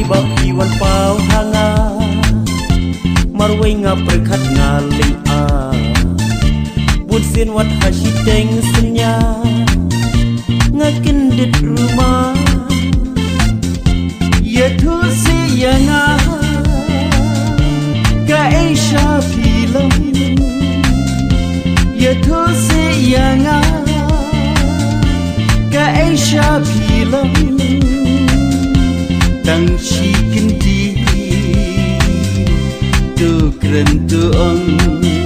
baki wan pau hanga marway nga perkat nga ling a bun sin wat hasiteng senya nga kendit rumah ya tu si ya nga ka Asia film ya tu si ya nga ka Asia film tang chi kin di tu kren tu ong